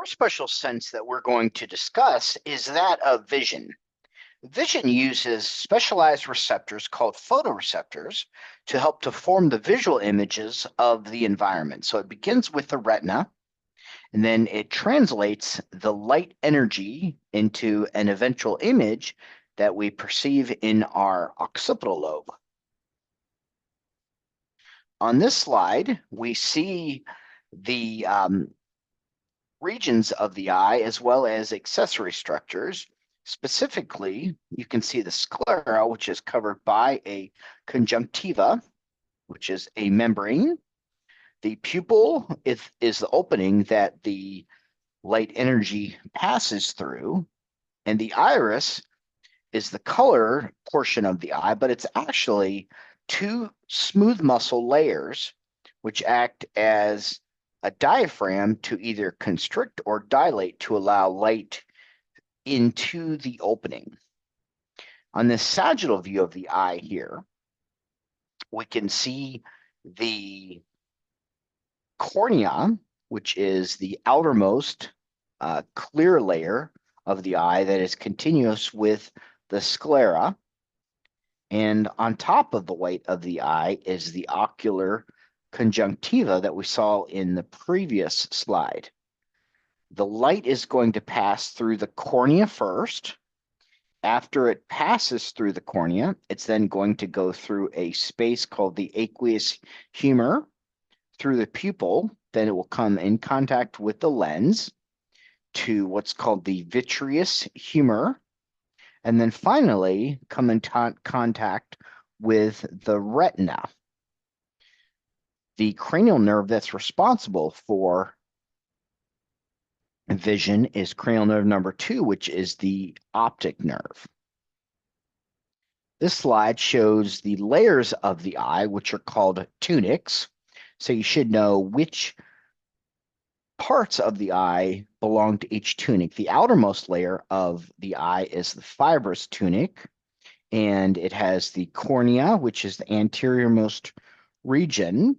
first special sense that we're going to discuss is that of vision. Vision uses specialized receptors called photoreceptors to help to form the visual images of the environment. So it begins with the retina, and then it translates the light energy into an eventual image that we perceive in our occipital lobe. On this slide, we see the regions of the eye as well as accessory structures. Specifically, you can see the sclera, which is covered by a conjunctiva, which is a membrane. The pupil is the opening that the light energy passes through, and the iris is the color portion of the eye, but it's actually two smooth muscle layers which act as a diaphragm to either constrict or dilate to allow light into the opening. On this sagittal view of the eye here, we can see the cornea, which is the outermost clear layer of the eye that is continuous with the sclera. And on top of the white of the eye is the ocular conjunctiva that we saw in the previous slide. The light is going to pass through the cornea first. After it passes through the cornea, it's then going to go through a space called the aqueous humor through the pupil. Then it will come in contact with the lens to what's called the vitreous humor, and then finally come in contact with the retina. The cranial nerve that's responsible for vision is cranial nerve number 2, which is the optic nerve. This slide shows the layers of the eye, which are called tunics. So you should know which parts of the eye belong to each tunic. The outermost layer of the eye is the fibrous tunic, and it has the cornea, which is the anteriormost region,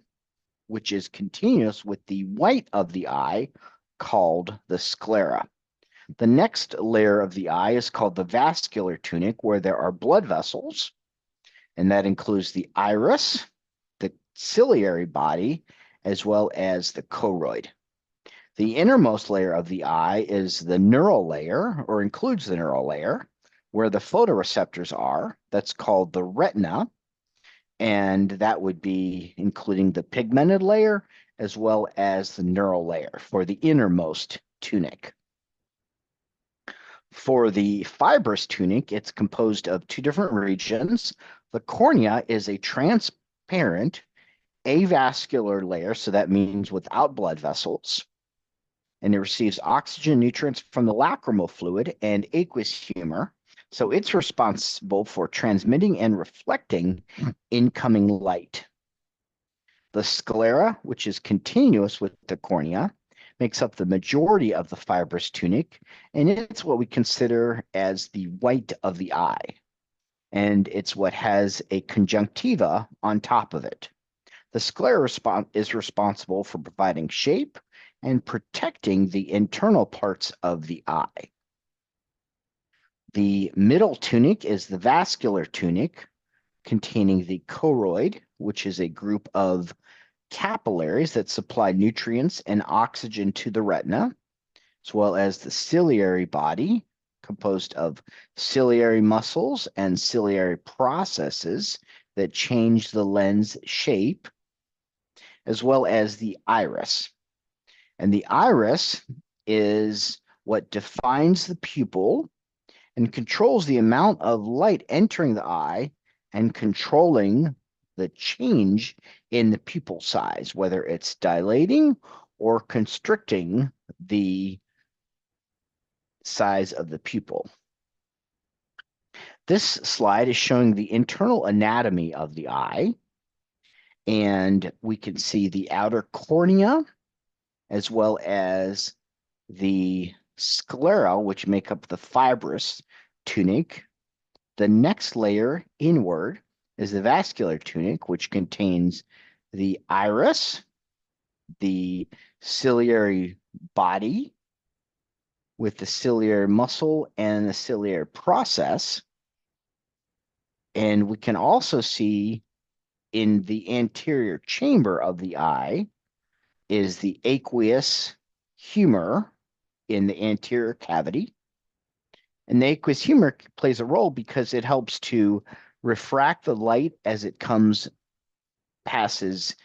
which is continuous with the white of the eye, called the sclera. The next layer of the eye is called the vascular tunic, where there are blood vessels, and that includes the iris, the ciliary body, as well as the choroid. The innermost layer of the eye is the neural layer, or includes the neural layer, where the photoreceptors are. That's called the retina, and that would be including the pigmented layer as well as the neural layer for the innermost tunic. For the fibrous tunic, it's composed of two different regions. The cornea is a transparent avascular layer, so that means without blood vessels, and it receives oxygen, nutrients from the lacrimal fluid and aqueous humor. So it's responsible for transmitting and reflecting incoming light. The sclera, which is continuous with the cornea, makes up the majority of the fibrous tunic, and it's what we consider as the white of the eye. And it's what has a conjunctiva on top of it. The sclera is responsible for providing shape and protecting the internal parts of the eye. The middle tunic is the vascular tunic, containing the choroid, which is a group of capillaries that supply nutrients and oxygen to the retina, as well as the ciliary body, composed of ciliary muscles and ciliary processes that change the lens shape, as well as the iris. And the iris is what defines the pupil and controls the amount of light entering the eye and controlling the change in the pupil size, whether it's dilating or constricting the size of the pupil. This slide is showing the internal anatomy of the eye, and we can see the outer cornea as well as the sclera, which make up the fibrous tunic. The next layer inward is the vascular tunic, which contains the iris, the ciliary body, with the ciliary muscle and the ciliary process. And we can also see in the anterior chamber of the eye is the aqueous humor in the anterior cavity. And the aqueous humor plays a role because it helps to refract the light as it passes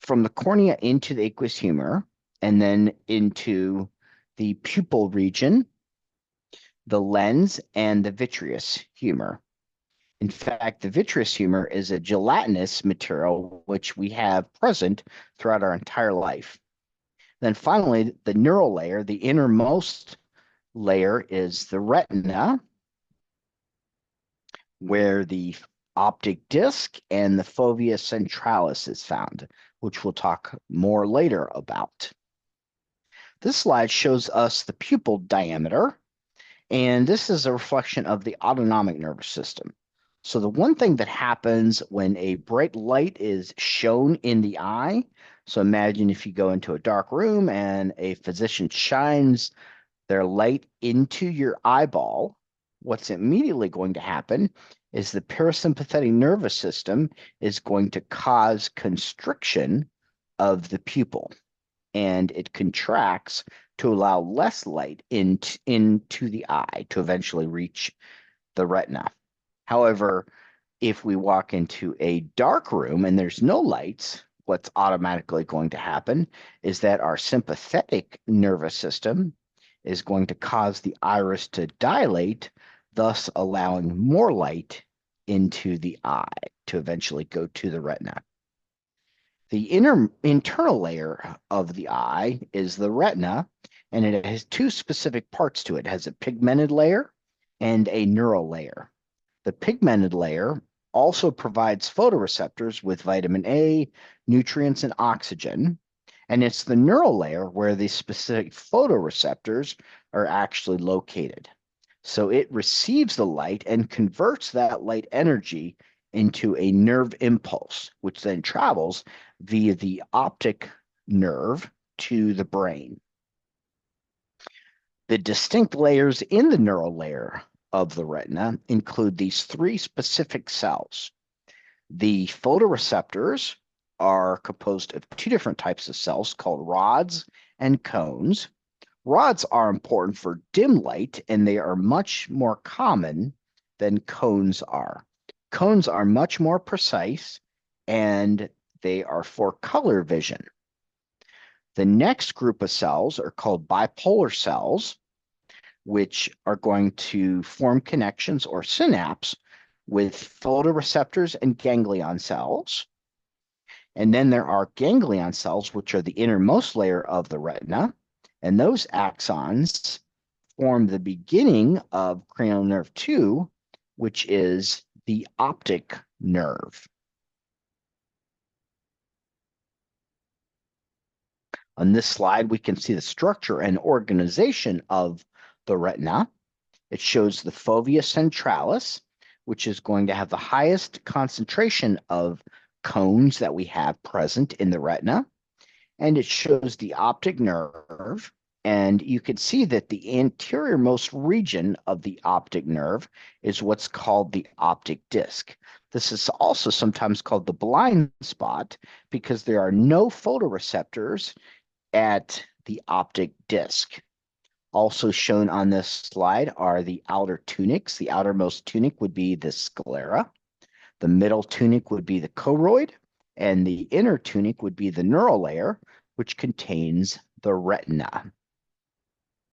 from the cornea into the aqueous humor and then into the pupil region, the lens, and the vitreous humor. In fact, the vitreous humor is a gelatinous material which we have present throughout our entire life. Then finally, the neural layer, the innermost layer, is the retina, where the optic disc and the fovea centralis is found, which we'll talk more later about. This slide shows us the pupil diameter, and this is a reflection of the autonomic nervous system. So the one thing that happens when a bright light is shown in the eye, so imagine if you go into a dark room and a physician shines their light into your eyeball, what's immediately going to happen is the parasympathetic nervous system is going to cause constriction of the pupil, and it contracts to allow less light into the eye to eventually reach the retina. However, if we walk into a dark room and there's no lights, what's automatically going to happen is that our sympathetic nervous system is going to cause the iris to dilate, thus allowing more light into the eye to eventually go to the retina. The internal layer of the eye is the retina, and it has two specific parts to it. It has a pigmented layer and a neural layer. The pigmented layer also provides photoreceptors with vitamin A, nutrients, and oxygen. And it's the neural layer where the specific photoreceptors are actually located. So it receives the light and converts that light energy into a nerve impulse, which then travels via the optic nerve to the brain. The distinct layers in the neural layer of the retina include these three specific cells. The photoreceptors are composed of two different types of cells called rods and cones. Rods are important for dim light, and they are much more common than cones are. Cones are much more precise, and they are for color vision. The next group of cells are called bipolar cells, which are going to form connections or synapse with photoreceptors and ganglion cells. And then there are ganglion cells, which are the innermost layer of the retina. And those axons form the beginning of cranial nerve 2, which is the optic nerve. On this slide, we can see the structure and organization of the retina. It shows the fovea centralis, which is going to have the highest concentration of cones that we have present in the retina. And it shows the optic nerve. And you can see that the anterior-most region of the optic nerve is what's called the optic disc. This is also sometimes called the blind spot because there are no photoreceptors at the optic disc. Also shown on this slide are the outer tunics. The outermost tunic would be the sclera. The middle tunic would be the choroid, and the inner tunic would be the neural layer, which contains the retina.